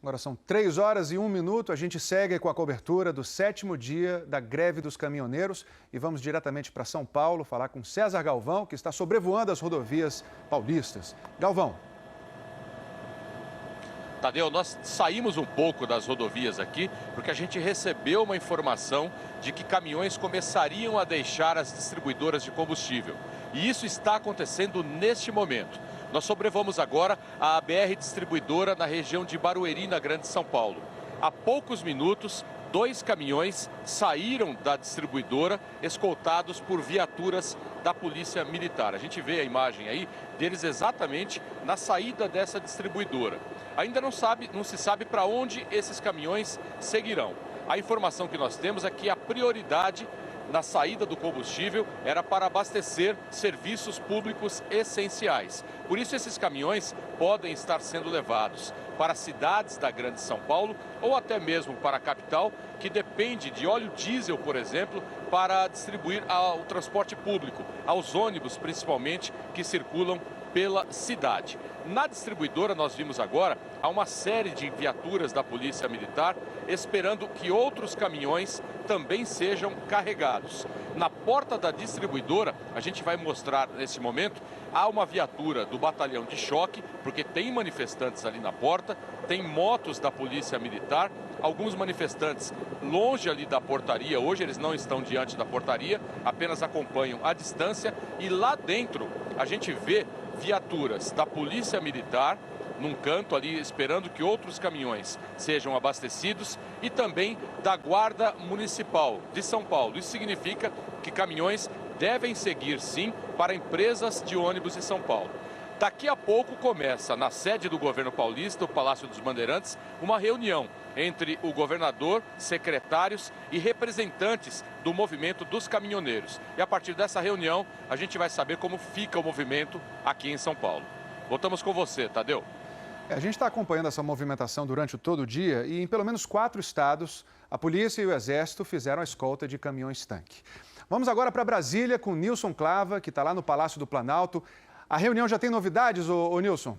Agora são 3h01. A gente segue com a cobertura do 7º dia da greve dos caminhoneiros e vamos diretamente para São Paulo falar com César Galvão, que está sobrevoando as rodovias paulistas. Galvão. Tadeu, nós saímos um pouco das rodovias aqui porque a gente recebeu uma informação de que caminhões começariam a deixar as distribuidoras de combustível. E isso está acontecendo neste momento. Nós sobrevoamos agora a BR Distribuidora na região de Barueri, na Grande São Paulo. Há poucos minutos, 2 caminhões saíram da distribuidora, escoltados por viaturas da Polícia Militar. A gente vê a imagem aí deles exatamente na saída dessa distribuidora. Ainda não se sabe para onde esses caminhões seguirão. A informação que nós temos é que a prioridade na saída do combustível era para abastecer serviços públicos essenciais. Por isso, esses caminhões podem estar sendo levados para cidades da Grande São Paulo ou até mesmo para a capital, que depende de óleo diesel, por exemplo, para distribuir ao transporte público, aos ônibus principalmente, que circulam pela cidade. Na distribuidora, nós vimos agora, há uma série de viaturas da Polícia Militar esperando que outros caminhões também sejam carregados. Na porta da distribuidora, a gente vai mostrar nesse momento, há uma viatura do batalhão de choque, porque tem manifestantes ali na porta, tem motos da Polícia Militar, alguns manifestantes longe ali da portaria, hoje eles não estão diante da portaria, apenas acompanham à distância, e lá dentro a gente vê viaturas da Polícia Militar num canto ali esperando que outros caminhões sejam abastecidos e também da Guarda Municipal de São Paulo. Isso significa que caminhões devem seguir sim para empresas de ônibus de São Paulo. Daqui a pouco começa na sede do governo paulista, o Palácio dos Bandeirantes, uma reunião entre o governador, secretários e representantes do movimento dos caminhoneiros. E a partir dessa reunião, a gente vai saber como fica o movimento aqui em São Paulo. Voltamos com você, Tadeu. A gente está acompanhando essa movimentação durante todo o dia e em pelo menos 4 estados, a polícia e o exército fizeram a escolta de caminhões-tanque. Vamos agora para Brasília com Nilson Clava, que está lá no Palácio do Planalto. A reunião já tem novidades, ô Nilson?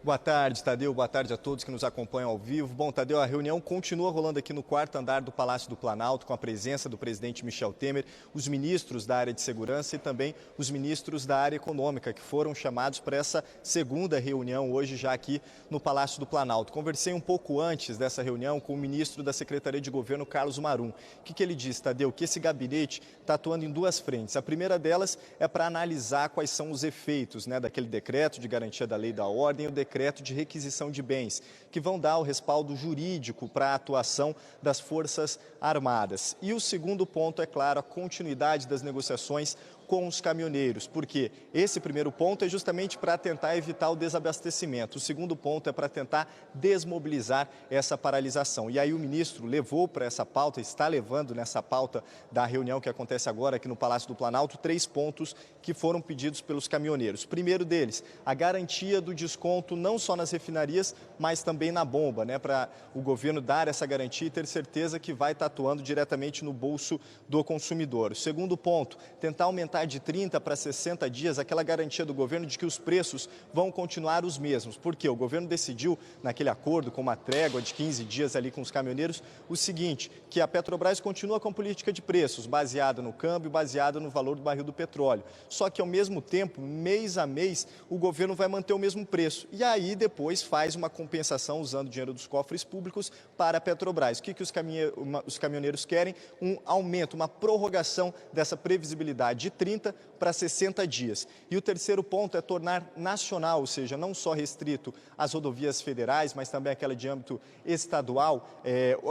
Boa tarde, Tadeu. Boa tarde a todos que nos acompanham ao vivo. Bom, Tadeu, a reunião continua rolando aqui no 4º andar do Palácio do Planalto, com a presença do presidente Michel Temer, os ministros da área de segurança e também os ministros da área econômica, que foram chamados para essa segunda reunião hoje já aqui no Palácio do Planalto. Conversei um pouco antes dessa reunião com o ministro da Secretaria de Governo, Carlos Marum. O que ele disse, Tadeu? Que esse gabinete está atuando em 2 frentes. A primeira delas é para analisar quais são os efeitos daquele decreto de garantia da lei e da ordem e o decreto de requisição de bens, que vão dar o respaldo jurídico para a atuação das Forças Armadas. E o segundo ponto, é claro, a continuidade das negociações com os caminhoneiros, porque esse primeiro ponto é justamente para tentar evitar o desabastecimento. O segundo ponto é para tentar desmobilizar essa paralisação. E aí o ministro levou para essa pauta, está levando nessa pauta da reunião que acontece agora aqui no Palácio do Planalto, 3 pontos que foram pedidos pelos caminhoneiros. O primeiro deles, a garantia do desconto não só nas refinarias, mas também na bomba, para o governo dar essa garantia e ter certeza que vai estar atuando diretamente no bolso do consumidor. O segundo ponto, tentar aumentar de 30 para 60 dias aquela garantia do governo de que os preços vão continuar os mesmos. Porque o governo decidiu, naquele acordo com uma trégua de 15 dias ali com os caminhoneiros, o seguinte, que a Petrobras continua com a política de preços, baseada no câmbio, baseada no valor do barril do petróleo. Só que, ao mesmo tempo, mês a mês, o governo vai manter o mesmo preço. E aí, depois, faz uma compensação usando dinheiro dos cofres públicos para a Petrobras. O que os caminhoneiros querem? Um aumento, uma prorrogação dessa previsibilidade de 30 para 60 dias. E o terceiro ponto é tornar nacional, ou seja, não só restrito às rodovias federais, mas também aquela de âmbito estadual,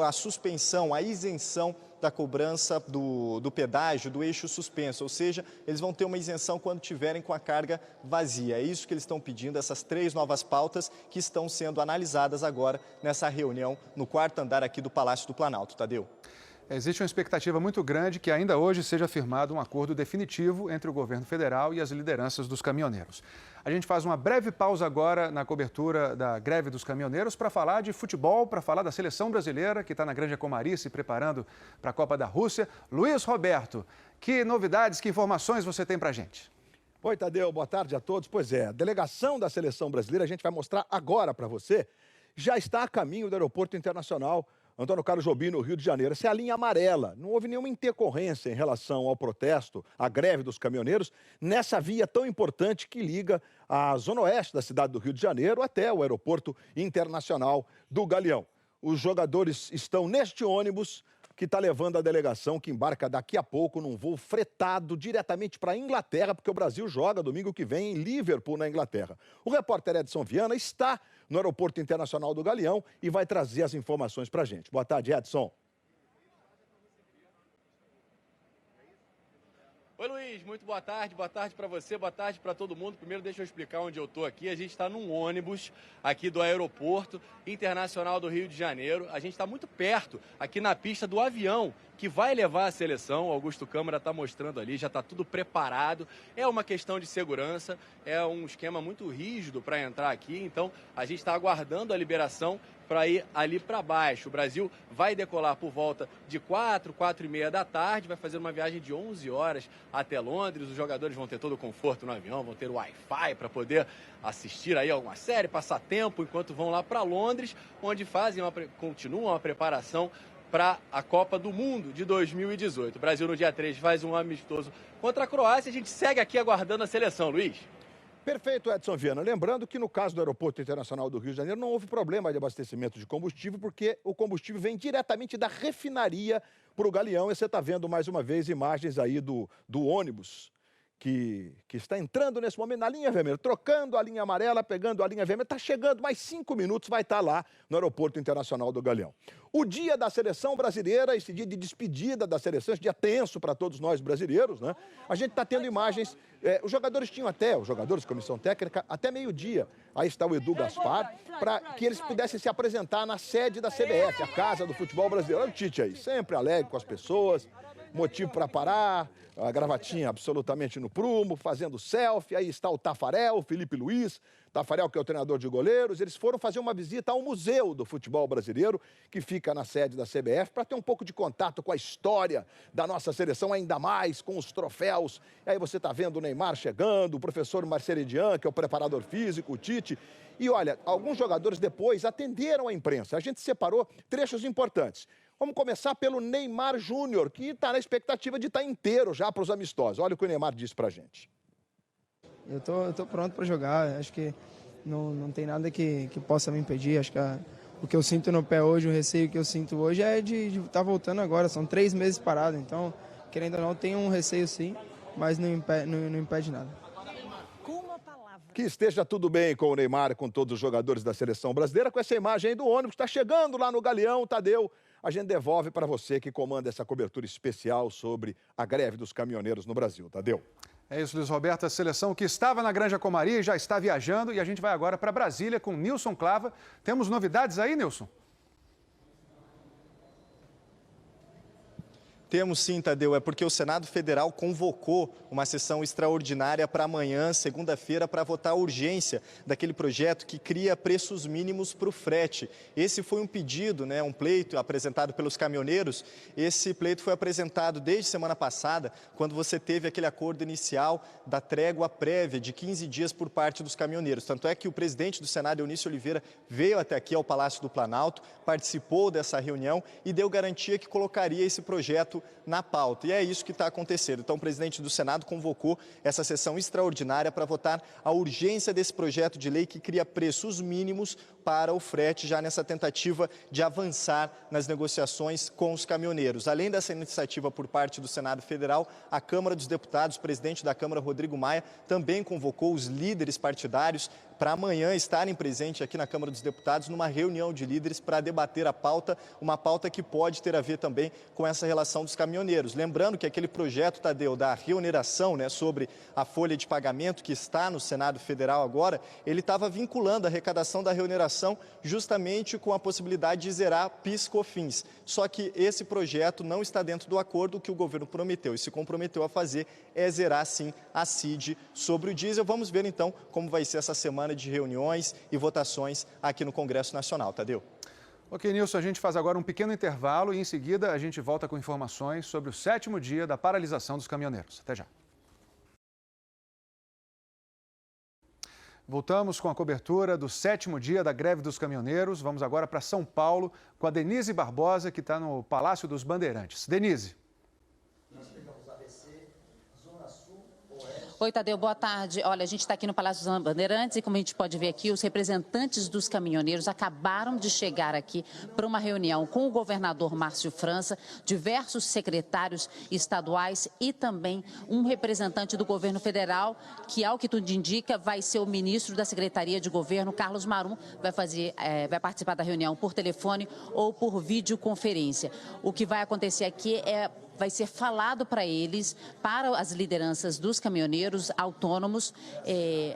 a suspensão, a isenção da cobrança do pedágio, do eixo suspenso, ou seja, eles vão ter uma isenção quando tiverem com a carga vazia. É isso que eles estão pedindo, essas 3 novas pautas que estão sendo analisadas agora nessa reunião no 4º andar aqui do Palácio do Planalto. Tadeu. Existe uma expectativa muito grande que ainda hoje seja firmado um acordo definitivo entre o governo federal e as lideranças dos caminhoneiros. A gente faz uma breve pausa agora na cobertura da greve dos caminhoneiros para falar de futebol, para falar da seleção brasileira que está na Granja Comari se preparando para a Copa da Rússia. Luiz Roberto, que novidades, que informações você tem para a gente? Oi, Tadeu, boa tarde a todos. Pois é, a delegação da seleção brasileira, a gente vai mostrar agora para você, já está a caminho do Aeroporto Internacional Antônio Carlos Jobim, no Rio de Janeiro. Essa é a linha amarela. Não houve nenhuma intercorrência em relação ao protesto, à greve dos caminhoneiros, nessa via tão importante que liga a zona oeste da cidade do Rio de Janeiro até o Aeroporto Internacional do Galeão. Os jogadores estão neste ônibus que está levando a delegação, que embarca daqui a pouco num voo fretado diretamente para a Inglaterra, porque o Brasil joga domingo que vem em Liverpool, na Inglaterra. O repórter Edson Viana está no Aeroporto Internacional do Galeão e vai trazer as informações para a gente. Boa tarde, Edson. Oi, Luiz, muito boa tarde para você, boa tarde para todo mundo. Primeiro, deixa eu explicar onde eu estou aqui. A gente está num ônibus aqui do Aeroporto Internacional do Rio de Janeiro. A gente está muito perto, aqui na pista do avião, que vai levar a seleção. O Augusto Câmara está mostrando ali, já está tudo preparado. É uma questão de segurança, é um esquema muito rígido para entrar aqui. Então, a gente está aguardando a liberação para ir ali para baixo. O Brasil vai decolar por volta de 4h30 da tarde, vai fazer uma viagem de 11 horas até Londres. Os jogadores vão ter todo o conforto no avião, vão ter Wi-Fi para poder assistir aí alguma série, passar tempo enquanto vão lá para Londres, onde continuam a preparação para a Copa do Mundo de 2018. O Brasil no dia 3 faz um amistoso contra a Croácia. A gente segue aqui aguardando a seleção, Luiz. Perfeito, Edson Viana. Lembrando que no caso do Aeroporto Internacional do Rio de Janeiro não houve problema de abastecimento de combustível, porque o combustível vem diretamente da refinaria para o Galeão. E você está vendo mais uma vez imagens aí do ônibus que está entrando nesse momento na linha vermelha, trocando a linha amarela, pegando a linha vermelha. Está chegando, mais 5 minutos vai estar lá no Aeroporto Internacional do Galeão. O dia da seleção brasileira, esse dia de despedida da seleção, esse dia tenso para todos nós brasileiros, né? A gente está tendo imagens, os jogadores tinham os jogadores, comissão técnica, até meio-dia. Aí está o Edu Gaspar, para que eles pudessem se apresentar na sede da CBF, a casa do futebol brasileiro. Olha o Tite aí, sempre alegre com as pessoas, motivo para parar, a gravatinha absolutamente no prumo, fazendo selfie. Aí está o Tafarel, o Felipe Luiz, Tafarel que é o treinador de goleiros. Eles foram fazer uma visita ao Museu do Futebol Brasileiro, que fica na sede da CBF, para ter um pouco de contato com a história da nossa seleção, ainda mais com os troféus. E aí você está vendo o Neymar chegando, o professor Marcelidian, que é o preparador físico, o Tite. E olha, alguns jogadores depois atenderam a imprensa. A gente separou trechos importantes. Vamos começar pelo Neymar Júnior, que está na expectativa de estar inteiro já para os amistosos. Olha o que o Neymar disse para a gente. Eu tô pronto para jogar. Acho que não tem nada que possa me impedir. Acho que o que eu sinto no pé hoje, o receio que eu sinto hoje é de estar voltando agora. São 3 meses parado, então, querendo ou não, tem um receio sim, mas não impede nada. Que esteja tudo bem com o Neymar e com todos os jogadores da seleção brasileira, com essa imagem aí do ônibus que está chegando lá no Galeão. Tadeu, a gente devolve para você que comanda essa cobertura especial sobre a greve dos caminhoneiros no Brasil. Tadeu. É isso, Luiz Roberto. A seleção que estava na Granja Comari já está viajando e a gente vai agora para Brasília com Nilson Clava. Temos novidades aí, Nilson? Temos sim, Tadeu, é porque o Senado Federal convocou uma sessão extraordinária para amanhã, segunda-feira, para votar a urgência daquele projeto que cria preços mínimos para o frete. Esse foi um pedido, um pleito apresentado pelos caminhoneiros. Esse pleito foi apresentado desde semana passada, quando você teve aquele acordo inicial da trégua prévia de 15 dias por parte dos caminhoneiros. Tanto é que o presidente do Senado, Eunício Oliveira, veio até aqui ao Palácio do Planalto, participou dessa reunião e deu garantia que colocaria esse projeto na pauta. E é isso que está acontecendo. Então, o presidente do Senado convocou essa sessão extraordinária para votar a urgência desse projeto de lei que cria preços mínimos para o frete, já nessa tentativa de avançar nas negociações com os caminhoneiros. Além dessa iniciativa por parte do Senado Federal, a Câmara dos Deputados, o presidente da Câmara, Rodrigo Maia, também convocou os líderes partidários para amanhã estarem presentes aqui na Câmara dos Deputados numa reunião de líderes para debater a pauta, uma pauta que pode ter a ver também com essa relação dos caminhoneiros. Lembrando que aquele projeto, Tadeu, da reoneração, sobre a folha de pagamento que está no Senado Federal agora, ele estava vinculando a arrecadação da reoneração justamente com a possibilidade de zerar PIS/COFINS. Só que esse projeto não está dentro do acordo. Que o governo prometeu e se comprometeu a fazer é zerar, sim, a CID sobre o diesel. Vamos ver, então, como vai ser essa semana de reuniões e votações aqui no Congresso Nacional. Tadeu. Ok, Nilson, a gente faz agora um pequeno intervalo e em seguida a gente volta com informações sobre o 7º dia da paralisação dos caminhoneiros. Até já. Voltamos com a cobertura do 7º dia da greve dos caminhoneiros. Vamos agora para São Paulo com a Denise Barbosa, que está no Palácio dos Bandeirantes. Denise. Oi, Tadeu, boa tarde. Olha, a gente está aqui no Palácio dos Bandeirantes e, como a gente pode ver aqui, os representantes dos caminhoneiros acabaram de chegar aqui para uma reunião com o governador Márcio França, diversos secretários estaduais e também um representante do governo federal, que, ao que tudo indica, vai ser o ministro da Secretaria de Governo, Carlos Marum, vai participar da reunião por telefone ou por videoconferência. O que vai acontecer aqui vai ser falado para eles, para as lideranças dos caminhoneiros autônomos,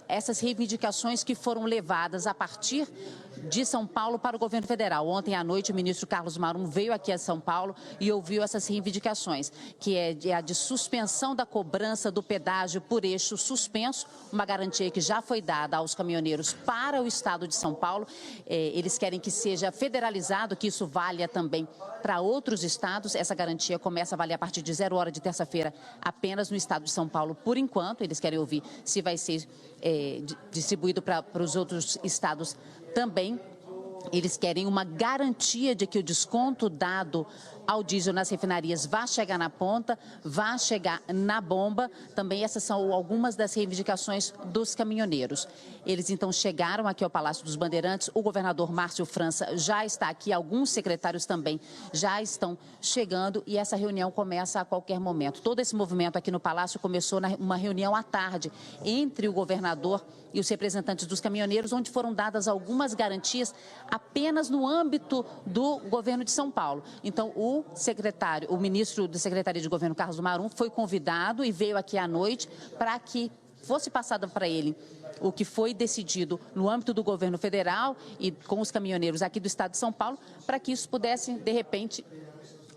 essas reivindicações que foram levadas a partir de São Paulo para o governo federal. Ontem à noite, o ministro Carlos Marum veio aqui a São Paulo e ouviu essas reivindicações, que é a de suspensão da cobrança do pedágio por eixo suspenso, uma garantia que já foi dada aos caminhoneiros para o estado de São Paulo. Eles querem que seja federalizado, que isso valha também para outros estados. Essa garantia começa a valer a partir de 0 hora de terça-feira apenas no estado de São Paulo, por enquanto. Eles querem ouvir se vai ser distribuído para os outros estados também. Eles querem uma garantia de que o desconto dado ao diesel nas refinarias vai chegar na ponta, vai chegar na bomba. Também essas são algumas das reivindicações dos caminhoneiros. Eles então chegaram aqui ao Palácio dos Bandeirantes, o governador Márcio França já está aqui, alguns secretários também já estão chegando e essa reunião começa a qualquer momento. Todo esse movimento aqui no Palácio começou numa reunião à tarde entre o governador e os representantes dos caminhoneiros, onde foram dadas algumas garantias apenas no âmbito do governo de São Paulo. Então, o ministro da Secretaria de Governo, Carlos Marum, foi convidado e veio aqui à noite para que fosse passado para ele o que foi decidido no âmbito do governo federal e com os caminhoneiros aqui do estado de São Paulo, para que isso pudesse, de repente,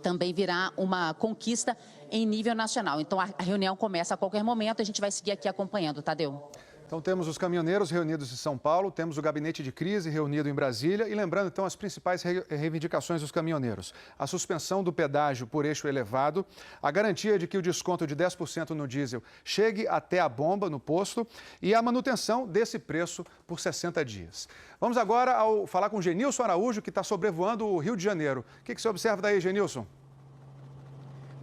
também virar uma conquista em nível nacional. Então, a reunião começa a qualquer momento, a gente vai seguir aqui acompanhando, Tadeu. Então temos os caminhoneiros reunidos em São Paulo, temos o gabinete de crise reunido em Brasília e lembrando então as principais reivindicações dos caminhoneiros. A suspensão do pedágio por eixo elevado, a garantia de que o desconto de 10% no diesel chegue até a bomba no posto e a manutenção desse preço por 60 dias. Vamos agora falar com Genilson Araújo, que está sobrevoando o Rio de Janeiro. O que você observa daí, Genilson?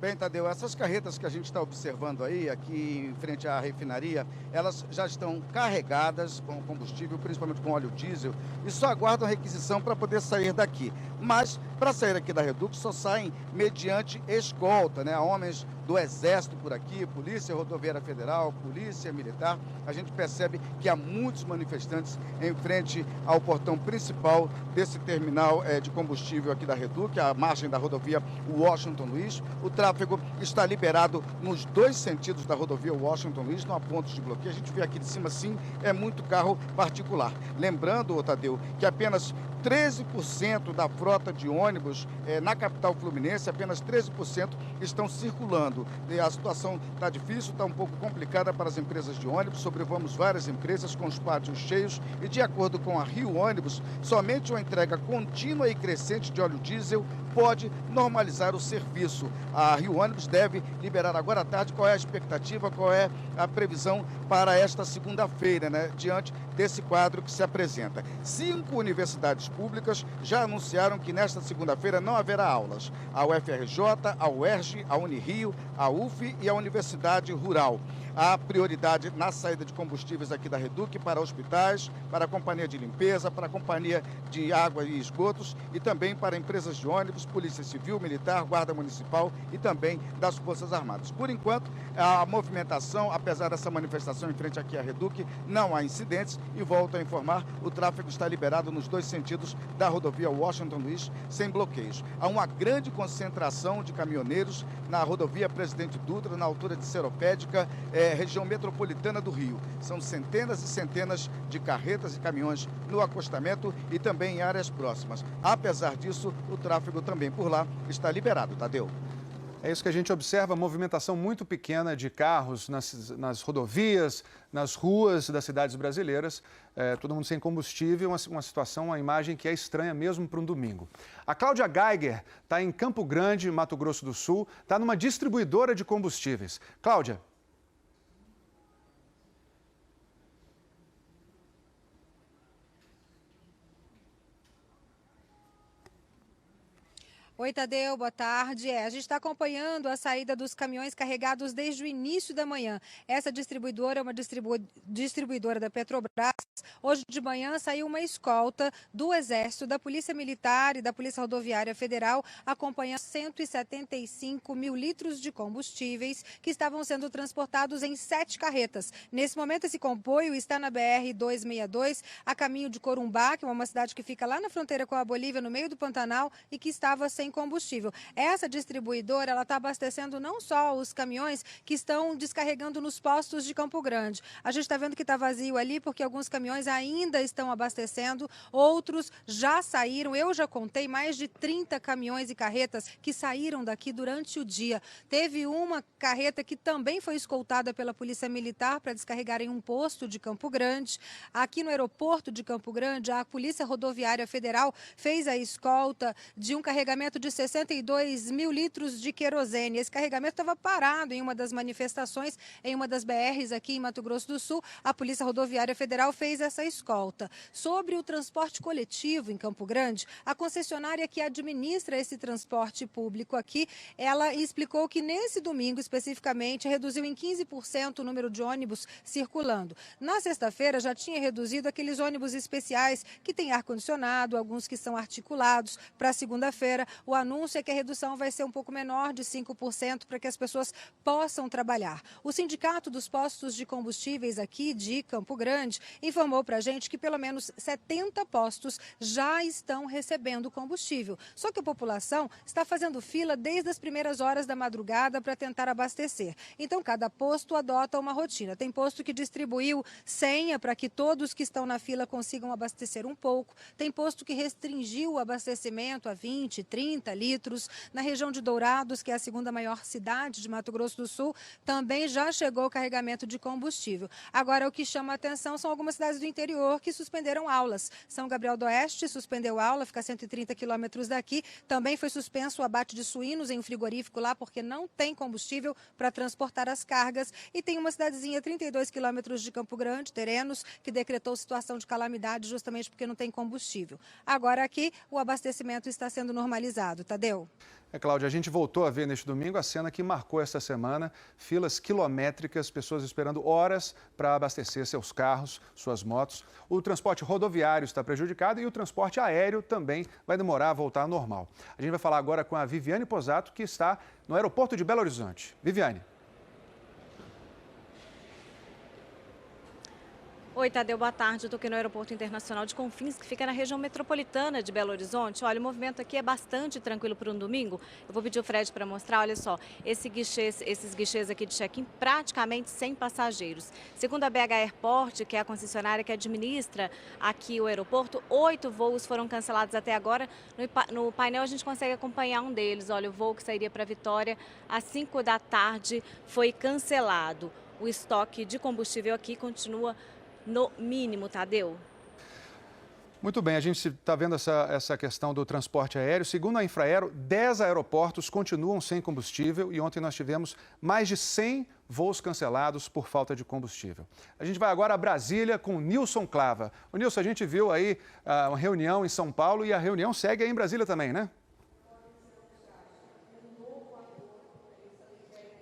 Bem, Tadeu, essas carretas que a gente está observando aí, aqui em frente à refinaria, elas já estão carregadas com combustível, principalmente com óleo diesel, e só aguardam requisição para poder sair daqui. Mas, para sair aqui da Redux, só saem mediante escolta, né? Homens do Exército por aqui, Polícia Rodoviária Federal, Polícia Militar. A gente percebe que há muitos manifestantes em frente ao portão principal desse terminal de combustível aqui da Redux, a margem da rodovia Washington Luiz. O tráfego está liberado nos dois sentidos da rodovia Washington Luiz, não há pontos de bloqueio. A gente vê aqui de cima, sim, é muito carro particular. Lembrando, Tadeu, que apenas 13% da frota de ônibus na capital fluminense, apenas 13% estão circulando. E a situação está difícil, está um pouco complicada para as empresas de ônibus. Sobrevoamos várias empresas com os pátios cheios e, de acordo com a Rio Ônibus, somente uma entrega contínua e crescente de óleo diesel pode normalizar o serviço. A Rio Ônibus deve liberar agora à tarde. Qual é a expectativa, qual é a previsão para esta segunda-feira, né, diante desse quadro que se apresenta? 5 universidades públicas já anunciaram que nesta segunda-feira não haverá aulas. A UFRJ, a UERJ, a Unirio, a UF e a Universidade Rural. Há prioridade na saída de combustíveis aqui da Redux para hospitais, para a companhia de limpeza, para a companhia de água e esgotos e também para empresas de ônibus, Polícia Civil, Militar, Guarda Municipal e também das Forças Armadas. Por enquanto, a movimentação, apesar dessa manifestação em frente aqui à Redux, não há incidentes e volto a informar, o tráfego está liberado nos dois sentidos da rodovia Washington Luiz, sem bloqueios. Há uma grande concentração de caminhoneiros na rodovia Presidente Dutra, na altura de Seropédica, região metropolitana do Rio. São centenas e centenas de carretas e caminhões no acostamento e também em áreas próximas. Apesar disso, o tráfego também por lá está liberado, Tadeu. É isso que a gente observa, movimentação muito pequena de carros nas rodovias, nas ruas das cidades brasileiras, todo mundo sem combustível, uma situação, uma imagem que é estranha mesmo para um domingo. A Cláudia Geiger está em Campo Grande, Mato Grosso do Sul, está numa distribuidora de combustíveis. Cláudia. Oi, Tadeu, boa tarde. A gente está acompanhando a saída dos caminhões carregados desde o início da manhã. Essa distribuidora é uma distribuidora da Petrobras. Hoje de manhã saiu uma escolta do Exército, da Polícia Militar e da Polícia Rodoviária Federal, acompanhando 175 mil litros de combustíveis que estavam sendo transportados em 7 carretas. Nesse momento, esse comboio está na BR-262, a caminho de Corumbá, que é uma cidade que fica lá na fronteira com a Bolívia, no meio do Pantanal, e que estava sem combustível. Essa distribuidora, ela está abastecendo não só os caminhões que estão descarregando nos postos de Campo Grande. A gente está vendo que está vazio ali porque alguns caminhões ainda estão abastecendo, outros já saíram. Eu já contei mais de 30 caminhões e carretas que saíram daqui durante o dia. Teve uma carreta que também foi escoltada pela Polícia Militar para descarregar em um posto de Campo Grande. Aqui no aeroporto de Campo Grande, a Polícia Rodoviária Federal fez a escolta de um carregamento de 62 mil litros de querosene. Esse carregamento estava parado em uma das manifestações, em uma das BRs aqui em Mato Grosso do Sul. A Polícia Rodoviária Federal fez essa escolta. Sobre o transporte coletivo em Campo Grande, a concessionária que administra esse transporte público aqui, ela explicou que nesse domingo, especificamente, reduziu em 15% o número de ônibus circulando. Na sexta-feira, já tinha reduzido aqueles ônibus especiais que têm ar-condicionado, alguns que são articulados. Para segunda-feira, o anúncio é que a redução vai ser um pouco menor, de 5%, para que as pessoas possam trabalhar. O Sindicato dos Postos de Combustíveis aqui de Campo Grande informou para a gente que pelo menos 70 postos já estão recebendo combustível. Só que a população está fazendo fila desde as primeiras horas da madrugada para tentar abastecer. Então, cada posto adota uma rotina. Tem posto que distribuiu senha para que todos que estão na fila consigam abastecer um pouco. Tem posto que restringiu o abastecimento a 20, 30 litros. Na região de Dourados, que é a segunda maior cidade de Mato Grosso do Sul, também já chegou o carregamento de combustível. Agora, o que chama a atenção são algumas cidades do interior que suspenderam aulas. São Gabriel do Oeste suspendeu aula, fica a 130 quilômetros daqui. Também foi suspenso o abate de suínos em um frigorífico lá, porque não tem combustível para transportar as cargas. E tem uma cidadezinha a 32 quilômetros de Campo Grande, Terenos, que decretou situação de calamidade justamente porque não tem combustível. Agora aqui, o abastecimento está sendo normalizado. Tadeu? Cláudia, a gente voltou a ver neste domingo a cena que marcou esta semana, filas quilométricas, pessoas esperando horas para abastecer seus carros, suas motos. O transporte rodoviário está prejudicado e o transporte aéreo também vai demorar a voltar ao normal. A gente vai falar agora com a Viviane Posato, que está no aeroporto de Belo Horizonte. Viviane. Oi, Tadeu, boa tarde. Eu estou aqui no Aeroporto Internacional de Confins, que fica na região metropolitana de Belo Horizonte. Olha, o movimento aqui é bastante tranquilo para um domingo. Eu vou pedir o Fred para mostrar, olha só, esses guichês aqui de check-in praticamente sem passageiros. Segundo a BH Airport, que é a concessionária que administra aqui o aeroporto, 8 voos foram cancelados até agora. No painel a gente consegue acompanhar um deles. Olha, o voo que sairia para Vitória às 5 da tarde foi cancelado. O estoque de combustível aqui continua no mínimo, Tadeu. Muito bem, a gente está vendo essa questão do transporte aéreo. Segundo a Infraero, 10 aeroportos continuam sem combustível e ontem nós tivemos mais de 100 voos cancelados por falta de combustível. A gente vai agora a Brasília com o Nilson Clava. O Nilson, a gente viu aí uma reunião em São Paulo e a reunião segue aí em Brasília também, né?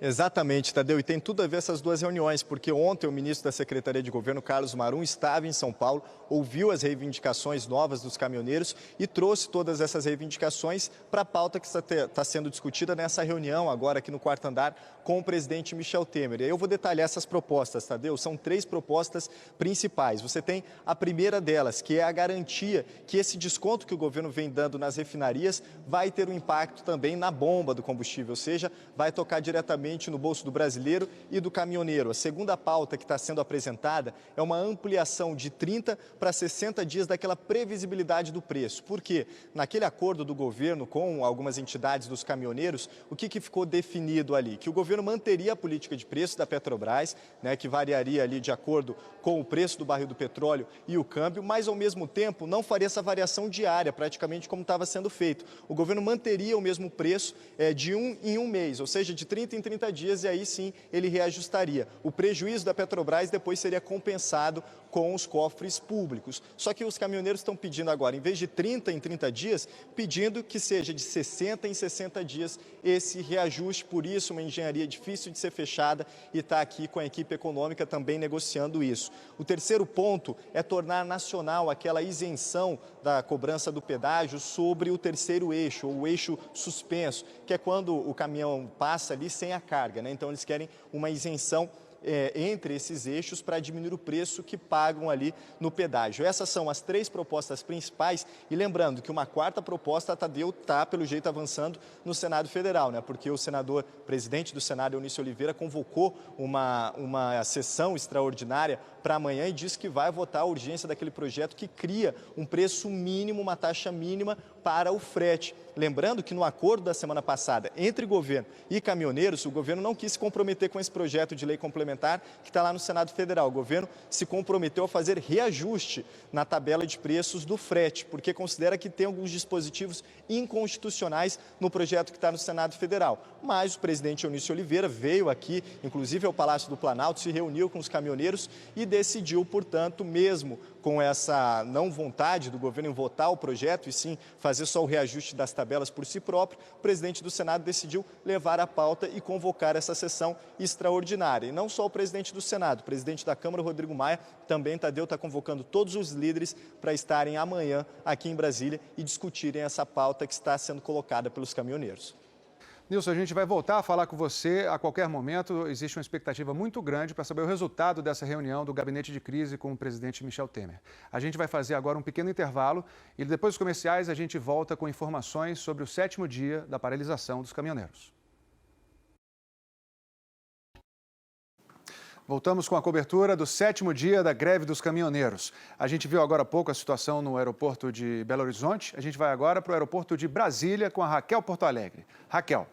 Exatamente, Tadeu, e tem tudo a ver essas duas reuniões, porque ontem o ministro da Secretaria de Governo, Carlos Marum, estava em São Paulo, ouviu as reivindicações novas dos caminhoneiros e trouxe todas essas reivindicações para a pauta que está sendo discutida nessa reunião agora aqui no quarto andar com o presidente Michel Temer. E eu vou detalhar essas propostas, Tadeu, são 3 propostas principais. Você tem a primeira delas, que é a garantia que esse desconto que o governo vem dando nas refinarias vai ter um impacto também na bomba do combustível, ou seja, vai tocar diretamente no bolso do brasileiro e do caminhoneiro. A segunda pauta que está sendo apresentada é uma ampliação de 30 para 60 dias daquela previsibilidade do preço. Por quê? Naquele acordo do governo com algumas entidades dos caminhoneiros, o que ficou definido ali? Que o governo manteria a política de preço da Petrobras, né, que variaria ali de acordo com o preço do barril do petróleo e o câmbio, mas ao mesmo tempo não faria essa variação diária, praticamente como estava sendo feito. O governo manteria o mesmo preço de em um mês, ou seja, de 30 em 30 30 dias e aí sim ele reajustaria. O prejuízo da Petrobras depois seria compensado com os cofres públicos. Só que os caminhoneiros estão pedindo agora, em vez de 30 em 30 dias, pedindo que seja de 60 em 60 dias esse reajuste. Por isso, uma engenharia difícil de ser fechada e está aqui com a equipe econômica também negociando isso. O terceiro ponto é tornar nacional aquela isenção da cobrança do pedágio sobre o terceiro eixo, ou o eixo suspenso, que é quando o caminhão passa ali sem a carga, né? Então, eles querem uma isenção entre esses eixos para diminuir o preço que pagam ali no pedágio. Essas são as três propostas principais e lembrando que uma quarta proposta, Tadeu, está pelo jeito avançando no Senado Federal, né? Porque o senador, presidente do Senado, Eunício Oliveira, convocou uma sessão extraordinária para amanhã e disse que vai votar a urgência daquele projeto que cria um preço mínimo, uma taxa mínima para o frete. Lembrando que no acordo da semana passada entre governo e caminhoneiros, o governo não quis se comprometer com esse projeto de lei complementar que está lá no Senado Federal. O governo se comprometeu a fazer reajuste na tabela de preços do frete, porque considera que tem alguns dispositivos inconstitucionais no projeto que está no Senado Federal. Mas o presidente Eunício Oliveira veio aqui, inclusive ao Palácio do Planalto, se reuniu com os caminhoneiros e decidiu, portanto, mesmo com essa não vontade do governo em votar o projeto e sim fazer só o reajuste das tabelas por si próprio, o presidente do Senado decidiu levar a pauta e convocar essa sessão extraordinária. E não só o presidente do Senado, o presidente da Câmara, Rodrigo Maia, também, Tadeu, está convocando todos os líderes para estarem amanhã aqui em Brasília e discutirem essa pauta que está sendo colocada pelos caminhoneiros. Nilson, a gente vai voltar a falar com você a qualquer momento. Existe uma expectativa muito grande para saber o resultado dessa reunião do gabinete de crise com o presidente Michel Temer. A gente vai fazer agora um pequeno intervalo e depois dos comerciais a gente volta com informações sobre o 7º dia da paralisação dos caminhoneiros. Voltamos com a cobertura do 7º dia da greve dos caminhoneiros. A gente viu agora há pouco a situação no aeroporto de Belo Horizonte. A gente vai agora para o aeroporto de Brasília com a Raquel Porto Alegre. Raquel.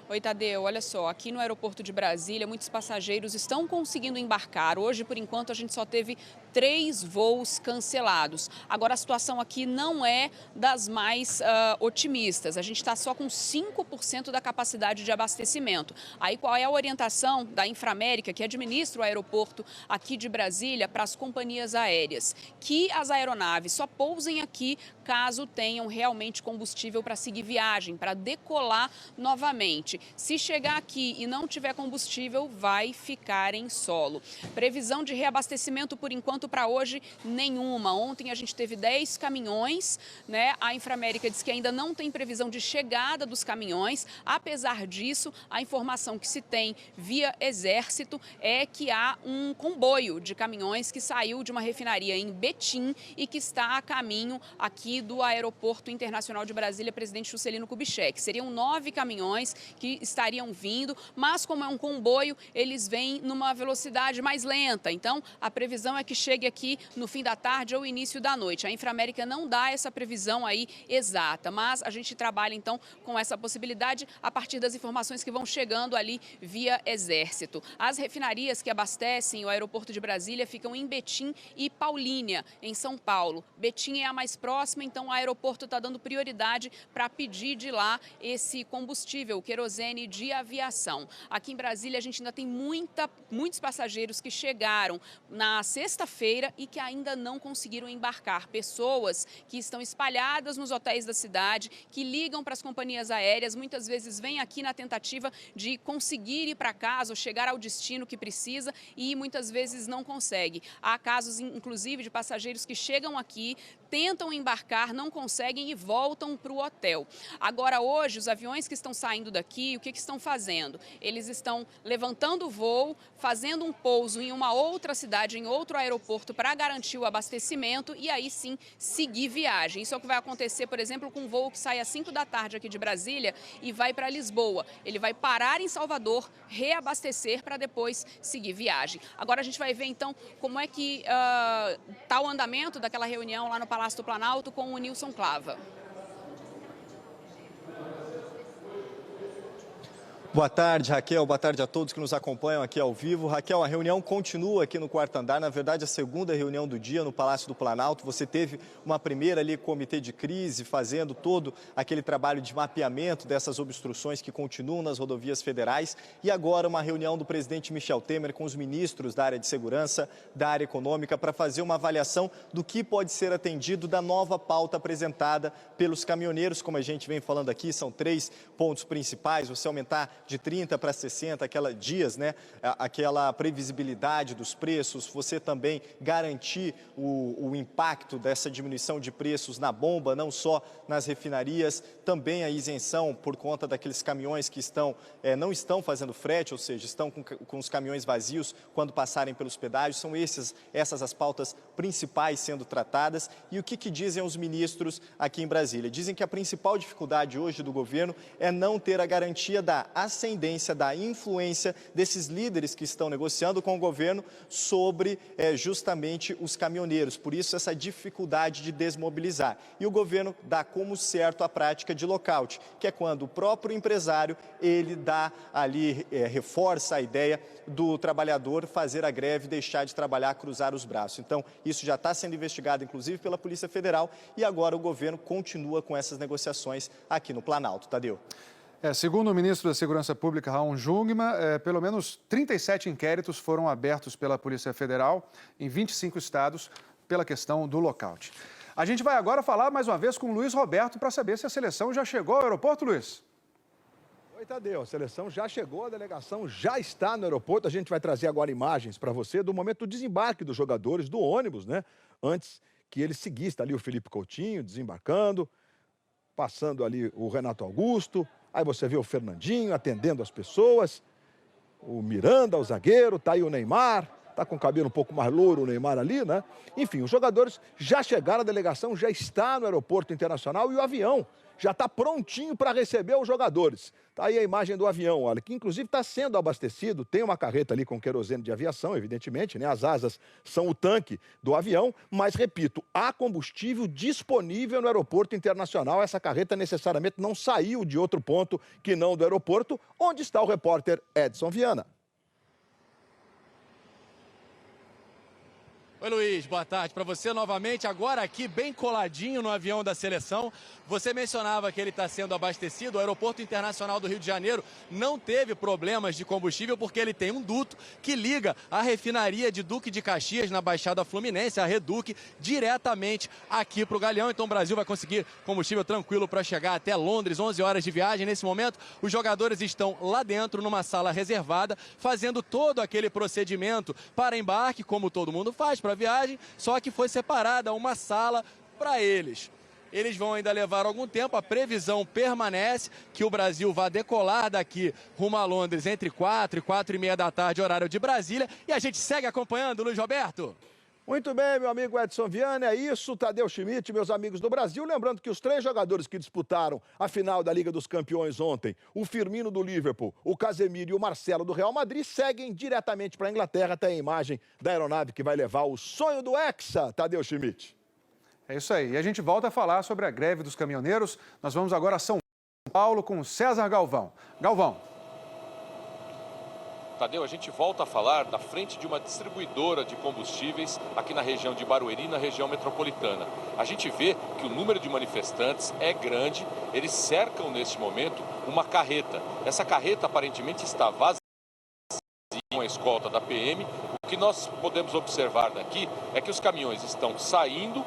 Oi, Tadeu, olha só, aqui no aeroporto de Brasília, muitos passageiros estão conseguindo embarcar. Hoje, por enquanto, a gente só teve 3 voos cancelados. Agora, a situação aqui não é das mais otimistas. A gente está só com 5% da capacidade de abastecimento. Aí, qual é a orientação da Inframérica, que administra o aeroporto aqui de Brasília, para as companhias aéreas? Que as aeronaves só pousem aqui caso tenham realmente combustível para seguir viagem, para decolar novamente. Se chegar aqui e não tiver combustível, vai ficar em solo. Previsão de reabastecimento, por enquanto, para hoje, nenhuma. Ontem a gente teve 10 caminhões, né? A Inframérica diz que ainda não tem previsão de chegada dos caminhões. Apesar disso, a informação que se tem via Exército é que há um comboio de caminhões que saiu de uma refinaria em Betim e que está a caminho aqui do Aeroporto Internacional de Brasília, Presidente Juscelino Kubitschek. Seriam 9 caminhões que estariam vindo, mas como é um comboio, eles vêm numa velocidade mais lenta. Então, a previsão é que chegue aqui no fim da tarde ou início da noite. A Inframérica não dá essa previsão aí exata, mas a gente trabalha então com essa possibilidade a partir das informações que vão chegando ali via Exército. As refinarias que abastecem o aeroporto de Brasília ficam em Betim e Paulínia, em São Paulo. Betim é a mais próxima, então o aeroporto está dando prioridade para pedir de lá esse combustível, o querosene de aviação. Aqui em Brasília, a gente ainda tem muitos passageiros que chegaram na sexta-feira e que ainda não conseguiram embarcar. Pessoas que estão espalhadas nos hotéis da cidade, que ligam para as companhias aéreas, muitas vezes vêm aqui na tentativa de conseguir ir para casa ou chegar ao destino que precisa e muitas vezes não consegue. Há casos, inclusive, de passageiros que chegam aqui, tentam embarcar, não conseguem e voltam para o hotel. Agora, hoje, os aviões que estão saindo daqui, o que estão fazendo? Eles estão levantando o voo, fazendo um pouso em uma outra cidade, em outro aeroporto, para garantir o abastecimento e aí sim seguir viagem. Isso é o que vai acontecer, por exemplo, com um voo que sai às 5 da tarde aqui de Brasília e vai para Lisboa. Ele vai parar em Salvador, reabastecer para depois seguir viagem. Agora a gente vai ver então como é que está o andamento daquela reunião lá no Palácio do Planalto com o Nilson Clava. Boa tarde, Raquel. Boa tarde a todos que nos acompanham aqui ao vivo. Raquel, a reunião continua aqui no quarto andar. Na verdade, a segunda reunião do dia no Palácio do Planalto. Você teve uma primeira ali, comitê de crise, fazendo todo aquele trabalho de mapeamento dessas obstruções que continuam nas rodovias federais. E agora uma reunião do presidente Michel Temer com os ministros da área de segurança, da área econômica, para fazer uma avaliação do que pode ser atendido da nova pauta apresentada pelos caminhoneiros. Como a gente vem falando aqui, são 3 pontos principais. Você aumentar de 30 para 60 dias, né? Aquela previsibilidade dos preços, você também garantir o impacto dessa diminuição de preços na bomba, não só nas refinarias, também a isenção por conta daqueles caminhões que não estão fazendo frete, ou seja, estão com os caminhões vazios quando passarem pelos pedágios. São essas as pautas principais sendo tratadas. E o que dizem os ministros aqui em Brasília? Dizem que a principal dificuldade hoje do governo é não ter a garantia da ascendência, da influência desses líderes que estão negociando com o governo sobre justamente os caminhoneiros. Por isso, essa dificuldade de desmobilizar. E o governo dá como certo a prática de lockout, que é quando o próprio empresário, ele dá ali, reforça a ideia do trabalhador fazer a greve, deixar de trabalhar, cruzar os braços. Então, isso já está sendo investigado, inclusive, pela Polícia Federal, e agora o governo continua com essas negociações aqui no Planalto. Tadeu. Segundo o ministro da Segurança Pública, Raul Jungmann, pelo menos 37 inquéritos foram abertos pela Polícia Federal em 25 estados pela questão do lockout. A gente vai agora falar mais uma vez com o Luiz Roberto para saber se a seleção já chegou ao aeroporto, Luiz. Oi, Tadeu. A seleção já chegou, a delegação já está no aeroporto. A gente vai trazer agora imagens para você do momento do desembarque dos jogadores do ônibus, né? Antes que ele seguisse, está ali o Felipe Coutinho desembarcando, passando ali o Renato Augusto. Aí você vê o Fernandinho atendendo as pessoas, o Miranda, o zagueiro, tá aí o Neymar, tá com o cabelo um pouco mais louro o Neymar ali, né? Enfim, os jogadores já chegaram, a delegação já está no aeroporto internacional e o avião já está prontinho para receber os jogadores. Tá aí a imagem do avião, olha, que inclusive está sendo abastecido, tem uma carreta ali com querosene de aviação, evidentemente, né? As asas são o tanque do avião, mas, repito, há combustível disponível no aeroporto internacional. Essa carreta necessariamente não saiu de outro ponto que não do aeroporto, onde está o repórter Edson Viana. Oi, Luiz, boa tarde para você novamente, agora aqui bem coladinho no avião da seleção. Você mencionava que ele está sendo abastecido, o Aeroporto Internacional do Rio de Janeiro não teve problemas de combustível porque ele tem um duto que liga a refinaria de Duque de Caxias na Baixada Fluminense, a Reduc, diretamente aqui para o Galeão. Então o Brasil vai conseguir combustível tranquilo para chegar até Londres, 11 horas de viagem. Nesse momento, os jogadores estão lá dentro, numa sala reservada, fazendo todo aquele procedimento para embarque, como todo mundo faz, para viagem, só que foi separada uma sala para eles. Eles vão ainda levar algum tempo, a previsão permanece que o Brasil vai decolar daqui rumo a Londres entre 4 e 4h30 da tarde, horário de Brasília, e a gente segue acompanhando, Luiz Roberto. Muito bem, meu amigo Edson Viana, é isso, Tadeu Schmidt, meus amigos do Brasil. Lembrando que os 3 jogadores que disputaram a final da Liga dos Campeões ontem, o Firmino do Liverpool, o Casemiro e o Marcelo do Real Madrid, seguem diretamente para a Inglaterra. Tem a imagem da aeronave que vai levar o sonho do Hexa, Tadeu Schmidt. É isso aí. E a gente volta a falar sobre a greve dos caminhoneiros. Nós vamos agora a São Paulo com César Galvão. Galvão. Tadeu, a gente volta a falar da frente de uma distribuidora de combustíveis aqui na região de Barueri, na região metropolitana. A gente vê que o número de manifestantes é grande, eles cercam neste momento uma carreta. Essa carreta aparentemente está vazia, com a escolta da PM. O que nós podemos observar daqui é que os caminhões estão saindo,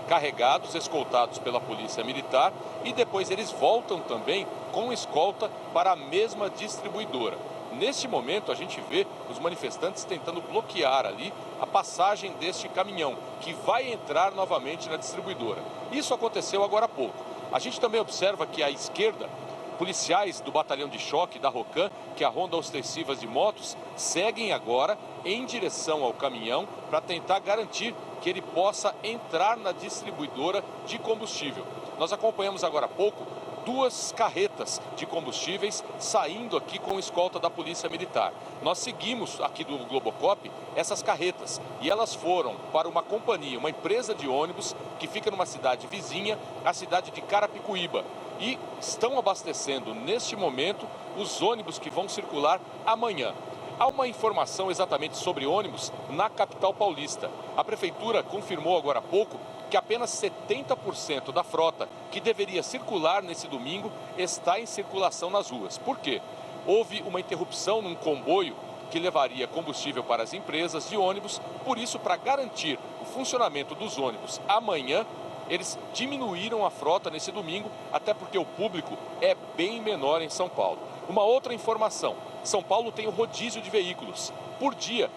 carregados, escoltados pela Polícia Militar, e depois eles voltam também com escolta para a mesma distribuidora. Neste momento, a gente vê os manifestantes tentando bloquear ali a passagem deste caminhão, que vai entrar novamente na distribuidora. Isso aconteceu agora há pouco. A gente também observa que à esquerda, policiais do batalhão de choque da Rocan, que é a ronda ostensivas de motos, seguem agora em direção ao caminhão para tentar garantir que ele possa entrar na distribuidora de combustível. Nós acompanhamos agora há pouco 2 carretas de combustíveis saindo aqui com escolta da Polícia Militar. Nós seguimos aqui do Globocop essas carretas e elas foram para uma companhia, uma empresa de ônibus que fica numa cidade vizinha, a cidade de Carapicuíba. E estão abastecendo neste momento os ônibus que vão circular amanhã. Há uma informação exatamente sobre ônibus na capital paulista. A prefeitura confirmou agora há pouco que apenas 70% da frota que deveria circular nesse domingo está em circulação nas ruas. Por quê? Houve uma interrupção num comboio que levaria combustível para as empresas de ônibus. Por isso, para garantir o funcionamento dos ônibus amanhã, eles diminuíram a frota nesse domingo, até porque o público é bem menor em São Paulo. Uma outra informação, São Paulo tem o rodízio de veículos. Por dia,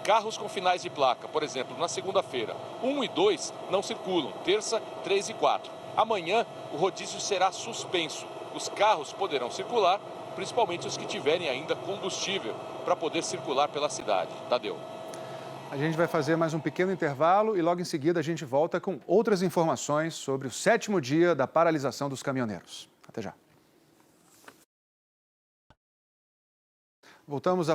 carros com finais de placa, por exemplo, na segunda-feira, 1 e 2 não circulam, terça, 3 e 4. Amanhã, o rodízio será suspenso. Os carros poderão circular, principalmente os que tiverem ainda combustível, para poder circular pela cidade. Tadeu. A gente vai fazer mais um pequeno intervalo e logo em seguida a gente volta com outras informações sobre o 7º dia da paralisação dos caminhoneiros. Até já. Voltamos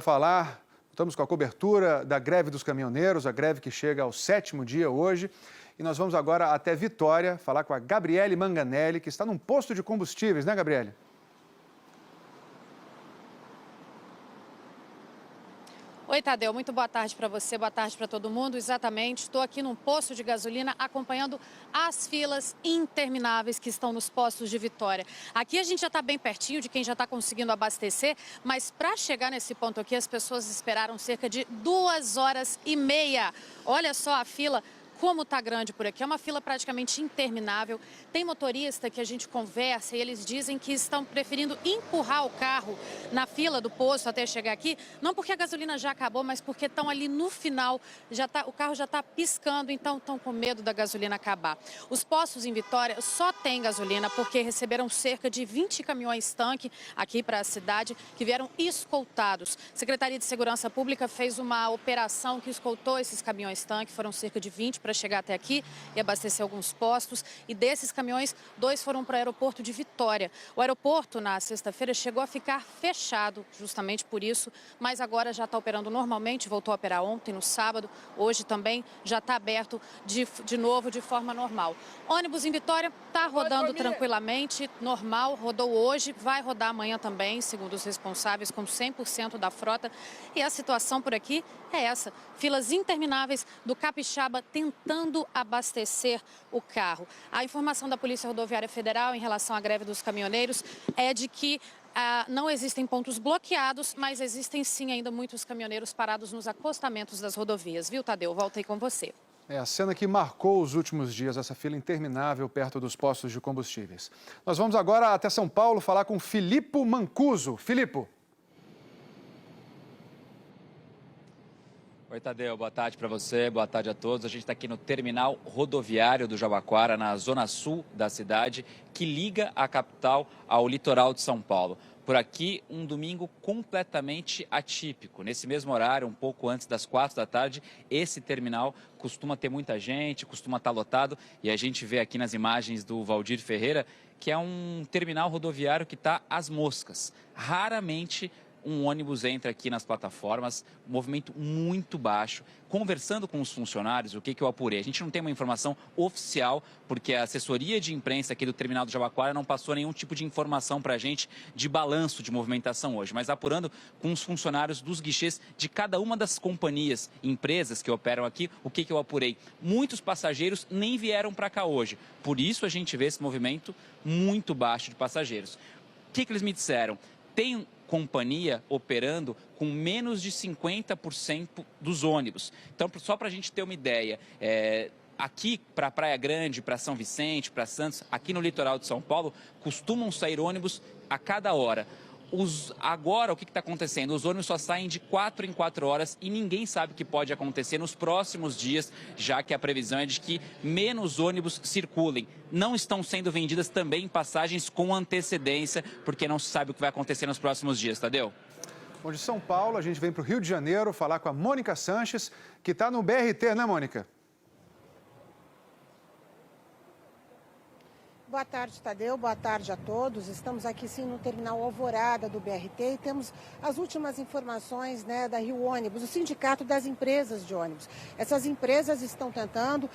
com a cobertura da greve dos caminhoneiros, a greve que chega ao 7º dia hoje. E nós vamos agora até Vitória falar com a Gabriele Manganelli, que está num posto de combustíveis, né, Gabriele? Oi, Tadeu, muito boa tarde para você, boa tarde para todo mundo. Exatamente, estou aqui num posto de gasolina acompanhando as filas intermináveis que estão nos postos de Vitória. Aqui a gente já está bem pertinho de quem já está conseguindo abastecer, mas para chegar nesse ponto aqui as pessoas esperaram cerca de 2h30. Olha só a fila. Como está grande por aqui, é uma fila praticamente interminável. Tem motorista que a gente conversa e eles dizem que estão preferindo empurrar o carro na fila do posto até chegar aqui, não porque a gasolina já acabou, mas porque estão ali no final, o carro já está piscando, então estão com medo da gasolina acabar. Os postos em Vitória só têm gasolina porque receberam cerca de 20 caminhões-tanque aqui para a cidade que vieram escoltados. A Secretaria de Segurança Pública fez uma operação que escoltou esses caminhões-tanque, foram cerca de 20 para chegar até aqui e abastecer alguns postos. E desses caminhões, 2 foram para o aeroporto de Vitória. O aeroporto, na sexta-feira, chegou a ficar fechado, justamente por isso, mas agora já está operando normalmente, voltou a operar ontem, no sábado. Hoje também já está aberto de novo, de forma normal. Ônibus em Vitória está rodando tranquilamente, normal, rodou hoje, vai rodar amanhã também, segundo os responsáveis, com 100% da frota. E a situação por aqui é essa, filas intermináveis do capixaba tentando abastecer o carro. A informação da Polícia Rodoviária Federal em relação à greve dos caminhoneiros é de que não existem pontos bloqueados, mas existem sim ainda muitos caminhoneiros parados nos acostamentos das rodovias. Viu, Tadeu? Volto aí com você. É a cena que marcou os últimos dias, essa fila interminável perto dos postos de combustíveis. Nós vamos agora até São Paulo falar com Filipe Mancuso. Filipe. Oi, Tadeu, boa tarde para você, boa tarde a todos. A gente está aqui no terminal rodoviário do Jabaquara, na zona sul da cidade, que liga a capital ao litoral de São Paulo. Por aqui, um domingo completamente atípico. Nesse mesmo horário, um pouco antes das 4 da tarde, esse terminal costuma ter muita gente, costuma estar lotado. E a gente vê aqui nas imagens do Valdir Ferreira que é um terminal rodoviário que está às moscas. Raramente um ônibus entra aqui nas plataformas, um movimento muito baixo. Conversando com os funcionários, o que eu apurei? A gente não tem uma informação oficial, porque a assessoria de imprensa aqui do terminal do Jabaquara não passou nenhum tipo de informação para a gente de balanço de movimentação hoje. Mas apurando com os funcionários dos guichês de cada uma das companhias, empresas que operam aqui, o que eu apurei? Muitos passageiros nem vieram para cá hoje. Por isso a gente vê esse movimento muito baixo de passageiros. O que eles me disseram? Tem companhia operando com menos de 50% dos ônibus. Então, só para a gente ter uma ideia, aqui para Praia Grande, para São Vicente, para Santos, aqui no litoral de São Paulo, costumam sair ônibus a cada hora. Agora, o que está acontecendo? Os ônibus só saem de 4 em 4 horas e ninguém sabe o que pode acontecer nos próximos dias, já que a previsão é de que menos ônibus circulem. Não estão sendo vendidas também passagens com antecedência, porque não se sabe o que vai acontecer nos próximos dias, Tadeu? Bom, de São Paulo, a gente vem para o Rio de Janeiro falar com a Mônica Sanches, que está no BRT, né, Mônica? Boa tarde, Tadeu. Boa tarde a todos. Estamos aqui sim no terminal Alvorada do BRT e temos as últimas informações, né, da Rio Ônibus, o sindicato das empresas de ônibus. Essas empresas estão tentando,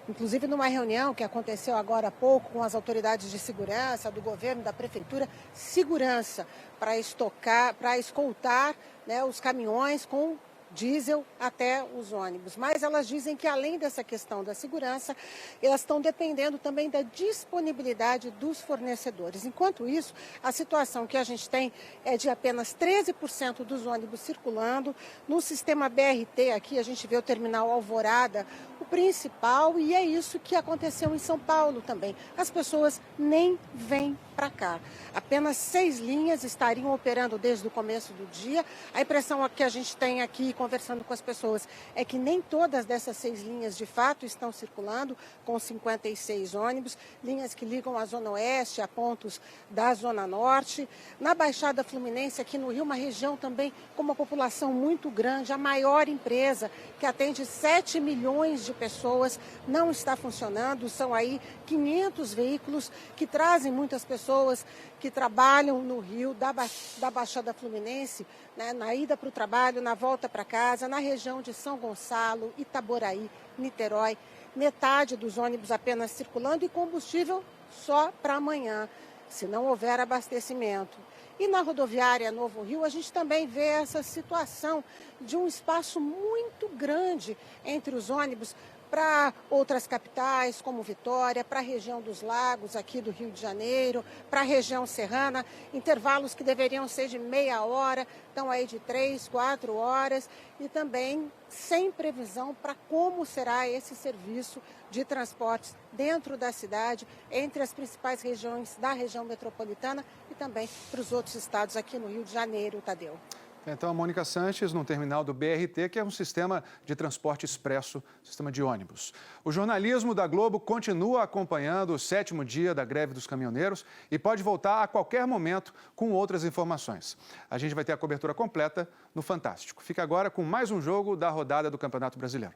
inclusive numa reunião que aconteceu agora há pouco com as autoridades de segurança, do governo, da prefeitura, segurança para escoltar, né, os caminhões com diesel até os ônibus. Mas elas dizem que, além dessa questão da segurança, elas estão dependendo também da disponibilidade dos fornecedores. Enquanto isso, a situação que a gente tem é de apenas 13% dos ônibus circulando. No sistema BRT aqui, a gente vê o terminal Alvorada, o principal, e é isso que aconteceu em São Paulo também. As pessoas nem vêm para cá. Apenas 6 linhas estariam operando desde o começo do dia. A impressão que a gente tem aqui, conversando com as pessoas, é que nem todas dessas 6 linhas de fato estão circulando, com 56 ônibus, linhas que ligam a Zona Oeste a pontos da Zona Norte. Na Baixada Fluminense, aqui no Rio, uma região também com uma população muito grande, a maior empresa, que atende 7 milhões de pessoas, não está funcionando. São aí 500 veículos que trazem muitas pessoas que trabalham no Rio, da Baixada Fluminense, né, na ida para o trabalho, na volta para casa, na região de São Gonçalo, Itaboraí, Niterói. Metade dos ônibus apenas circulando e combustível só para amanhã, se não houver abastecimento. E na rodoviária Novo Rio, a gente também vê essa situação de um espaço muito grande entre os ônibus para outras capitais, como Vitória, para a região dos Lagos, aqui do Rio de Janeiro, para a região serrana, intervalos que deveriam ser de meia hora, estão aí de 3, 4 horas, e também sem previsão para como será esse serviço de transportes dentro da cidade, entre as principais regiões da região metropolitana e também para os outros estados aqui no Rio de Janeiro, Tadeu. Então, a Mônica Sanches, no terminal do BRT, que é um sistema de transporte expresso, sistema de ônibus. O jornalismo da Globo continua acompanhando o 7º dia da greve dos caminhoneiros e pode voltar a qualquer momento com outras informações. A gente vai ter a cobertura completa no Fantástico. Fica agora com mais um jogo da rodada do Campeonato Brasileiro.